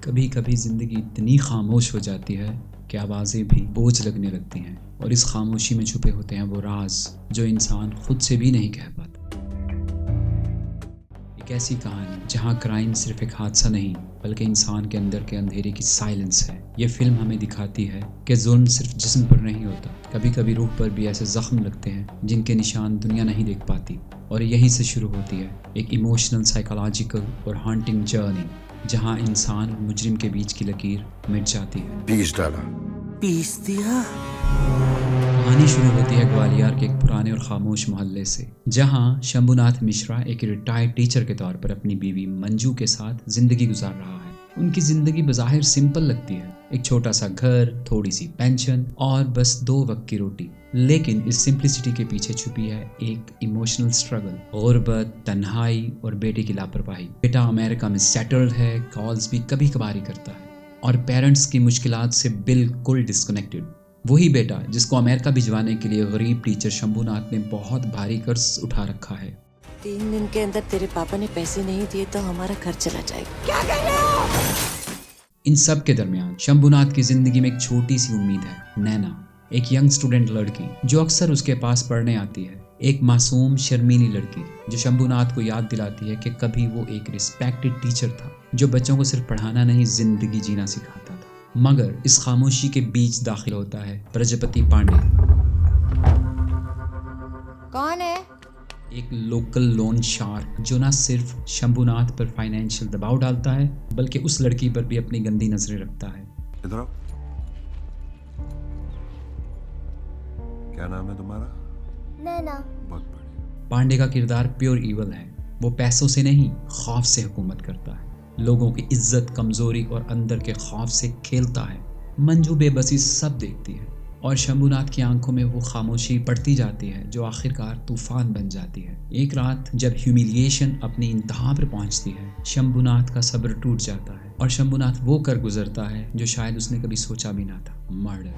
कभी कभी ज़िंदगी इतनी खामोश हो जाती है कि आवाज़ें भी बोझ लगने लगती हैं, और इस खामोशी में छुपे होते हैं वो राज जो इंसान खुद से भी नहीं कह पाता। एक ऐसी कहानी जहाँ क्राइम सिर्फ एक हादसा नहीं बल्कि इंसान के अंदर के अंधेरे की साइलेंस है। ये फिल्म हमें दिखाती है कि जुल्म सिर्फ जिस्म पर नहीं होता, कभी कभी रूह पर भी ऐसे जख्म लगते हैं जिनके निशान दुनिया नहीं देख पाती। और यहीं से शुरू होती है एक इमोशनल, साइकोलॉजिकल और हॉन्टिंग जर्नी जहाँ इंसान और मुजरिम के बीच की लकीर मिट जाती है। पीस डाला, पीस दिया। कहानी शुरू होती है ग्वालियर के एक पुराने और खामोश मोहल्ले से, जहां शंभुनाथ मिश्रा एक रिटायर्ड टीचर के तौर पर अपनी बीवी मंजू के साथ जिंदगी गुजार रहा है। उनकी जिंदगी बज़ाहिर सिंपल लगती है, एक छोटा सा घर, थोड़ी सी पेंशन और बस 2 वक्त की रोटी। लेकिन इस सिंप्लिसिटी के पीछे छुपी है एक इमोशनल स्ट्रगल, गुर्बत, तन्हाई और बेटे की लापरवाही। बेटा अमेरिका में सेटल्ड है, कॉल्स भी कभी कभार ही करता है और पेरेंट्स की मुश्किलात से बिल्कुल डिस्कनेक्टेड। वही बेटा जिसको अमेरिका भिजवाने के लिए गरीब टीचर शंभुनाथ ने बहुत भारी कर्ज उठा रखा है। 3 दिन के अंदर तेरे पापा ने पैसे नहीं दिए तो हमारा घर चला जाएगा। क्या कह रहे हो? इन सब के दरमियान शंभुनाथ की जिंदगी में एक छोटी सी उम्मीद है, नैना, एक यंग स्टूडेंट लड़की जो अक्सर उसके पास पढ़ने आती है। एक मासूम शर्मीली लड़की जो शंभुनाथ को याद दिलाती है कि कभी वो एक रिस्पेक्टेड टीचर था जो बच्चों को सिर्फ पढ़ाना नहीं, जिंदगी जीना सिखाता था। मगर इस खामोशी के बीच दाखिल होता है प्रजापति पांडे। कौन है? एक लोकल लोन शार्क जो न सिर्फ शंभुनाथ पर फाइनेंशियल दबाव डालता है बल्कि उस लड़की पर भी अपनी गंदी नजरें रखता है। इधर आओ। क्या नाम है तुम्हारा? नैना। बहुत बढ़िया। पांडे का किरदार प्योर ईवल है। वो पैसों से नहीं, खौफ से हुकूमत करता है, लोगों की इज्जत, कमजोरी और अंदर के खौफ से खेलता है। मंजू बेबसी सब देखती है और शंभुनाथ की आंखों में वो खामोशी बढ़ती जाती है जो आखिरकार तूफान बन जाती है। एक रात जब ह्यूमिलिएशन अपनी इंतहा पर पहुंचती है, शंभुनाथ का सब्र टूट जाता है और शंभुनाथ वो कर गुजरता है जो शायद उसने कभी सोचा भी ना था, मर्डर।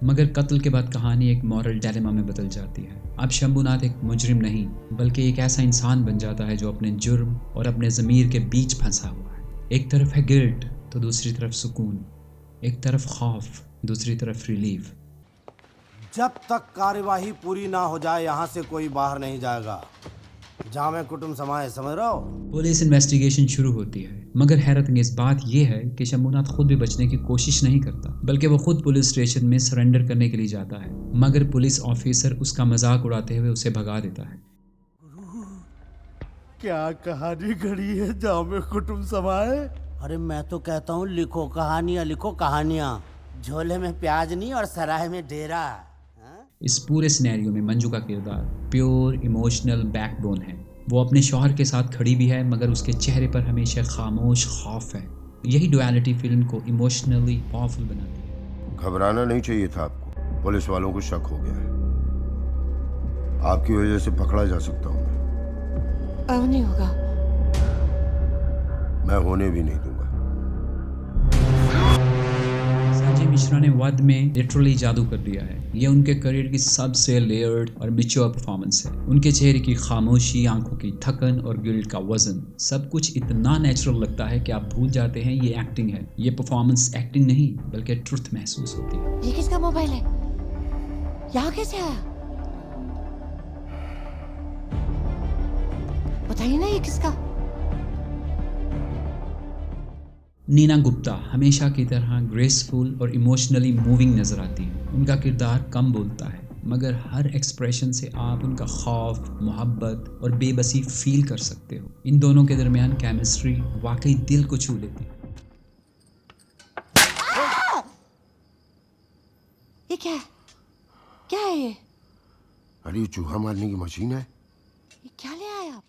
मगर कत्ल के बाद कहानी एक मॉरल डायलेमा में बदल जाती है। अब शंभुनाथ एक मुजरिम नहीं बल्कि एक ऐसा इंसान बन जाता है जो अपने जुर्म और अपने ज़मीर के बीच फंसा हुआ है। एक तरफ है गिल्ट तो दूसरी तरफ सुकून, एक तरफ खौफ, दूसरी तरफ रिलीफ। जब तक कार्यवाही पूरी ना हो जाए यहाँ से कोई बाहर नहीं जाएगा। जामे कुटुम समाए, समझ रहे हो? पुलिस इन्वेस्टिगेशन शुरू होती है, मगर हैरतअंगेज बात यह है कि शंभुनाथ खुद भी बचने की कोशिश नहीं करता बल्कि वो खुद पुलिस स्टेशन में सरेंडर करने के लिए जाता है। मगर पुलिस ऑफिसर उसका मजाक उड़ाते हुए उसे भगा देता है। क्या कहानी घड़ी है जामे कुटुम समाए? अरे मैं तो कहता हूँ लिखो कहानियाँ, लिखो कहानियाँ। झोले में प्याज नहीं और सराय में डेरा। इस पूरे सिनेरियो में मंजू का किरदार प्योर इमोशनल बैकबोन है। वो अपने शौहर के साथ खड़ी भी है मगर उसके चेहरे पर हमेशा खामोश खौफ है। यही डुअलिटी फिल्म को इमोशनली पावरफुल बनाती है। घबराना नहीं चाहिए था आपको। पुलिस वालों को शक हो गया है। आपकी वजह से पकड़ा जा सकता हूँ मैं। अब नहीं होगा। मैं होने भी नहीं दूंगा। संजय मिश्रा ने वध में लिटरली जादू कर दिया है। ये उनके करियर की सबसे लेयर्ड और मैच्योर परफॉर्मेंस है। उनके चेहरे की खामोशी, आंखों की थकन और गिल्ट का वजन, सब कुछ इतना नेचुरल लगता है कि आप भूल जाते हैं ये एक्टिंग है। ये परफॉर्मेंस एक्टिंग नहीं बल्कि ट्रुथ महसूस होती है। ये किसका मोबाइल है? यहाँ कैसे आया? बताइए ना, ये किसका? नीना गुप्ता हमेशा की तरह ग्रेसफुल और इमोशनली मूविंग नजर आती है। उनका किरदार कम बोलता है मगर हर एक्सप्रेशन से आप उनका खौफ, मोहब्बत और बेबसी फील कर सकते हो। इन दोनों के दरमियान केमिस्ट्री वाकई दिल को छू लेती है। ये क्या है? क्या है ये? अरे ये चूहा मारने की मशीन है। ये क्या ले आए आप?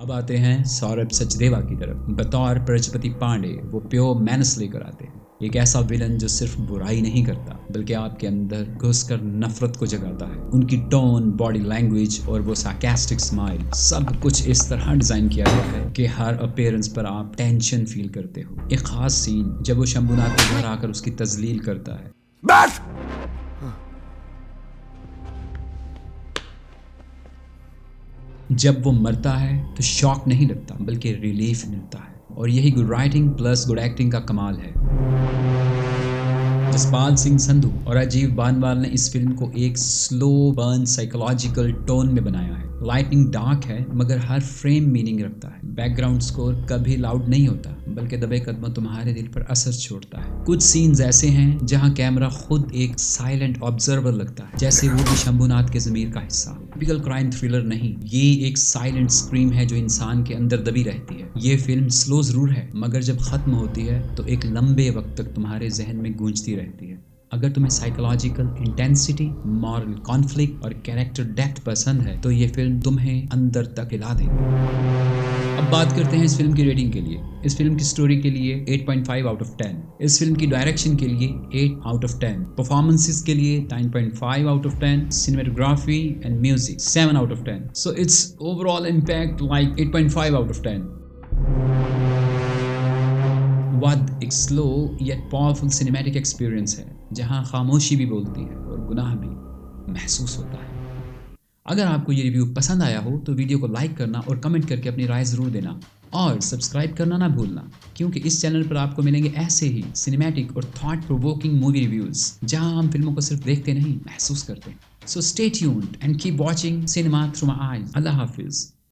अब आते हैं सौरभ सचदेवा की तरफ। बतौर प्रजापति पांडे वो प्योर मैनस लेकर आते हैं। एक ऐसा विलन जो सिर्फ बुराई नहीं करता बल्कि आपके अंदर घुसकर नफरत को जगाता है। उनकी टोन, बॉडी लैंग्वेज और वो सार्कास्टिक स्माइल, सब कुछ इस तरह डिजाइन किया गया है कि हर अपीयरेंस पर आप टेंशन फील करते हो। एक खास सीन जब वो शंभुनाथ के घर आकर उसकी तजलील करता है। बस जब वो मरता है तो शॉक नहीं लगता बल्कि रिलीफ मिलता है, और यही good writing plus good acting का कमाल है। जसपाल सिंह संधू और राजीव बानवाल ने इस फिल्म को एक स्लो बर्न साइकोलॉजिकल टोन में बनाया है। लाइटिंग डार्क है मगर हर फ्रेम मीनिंग रखता है। बैकग्राउंड स्कोर कभी लाउड नहीं होता बल्कि दबे कदमों तुम्हारे दिल पर असर छोड़ता है। कुछ सीन्स ऐसे हैं जहां कैमरा खुद एक साइलेंट ऑब्जर्वर लगता है, जैसे वो भी शंभुनाथ के ज़मीर का हिस्सा। टिपिकल क्राइम थ्रिलर नहीं, ये एक साइलेंट स्क्रीम है जो इंसान के अंदर दबी रहती है। ये फिल्म स्लो जरूर है मगर जब खत्म होती है तो एक लंबे वक्त तक तुम्हारे जहन में गूंजती रहती है। अगर तुम्हें साइकोलॉजिकल इंटेंसिटी, मॉरल कॉन्फ्लिक्ट और कैरेक्टर डेप्थ पसंद है तो ये फिल्म तुम्हें अंदर तक हिला देगी। अब बात करते हैं इस फिल्म की रेटिंग के लिए। इस फिल्म की स्टोरी के लिए 8.5 आउट ऑफ 10, इस फिल्म की डायरेक्शन के लिए 8 आउट ऑफ 10, परफॉर्मेंसेस के लिए 9.5 out of 10, cinematography and music 7 out of 10। So it's overall impact like 8.5 out of 10। वद एक slow yet powerful cinematic experience है जहां खामोशी भी बोलती है और गुनाह भी महसूस होता है। अगर आपको ये रिव्यू पसंद आया हो तो वीडियो को लाइक करना और कमेंट करके अपनी राय ज़रूर देना, और सब्सक्राइब करना ना भूलना, क्योंकि इस चैनल पर आपको मिलेंगे ऐसे ही सिनेमैटिक और थॉट प्रोवोकिंग मूवी रिव्यूज़ जहां हम फिल्मों को सिर्फ देखते नहीं महसूस करते हैं। So stay tuned and keep watching cinema through my eyes. अल्लाह हाफिज़।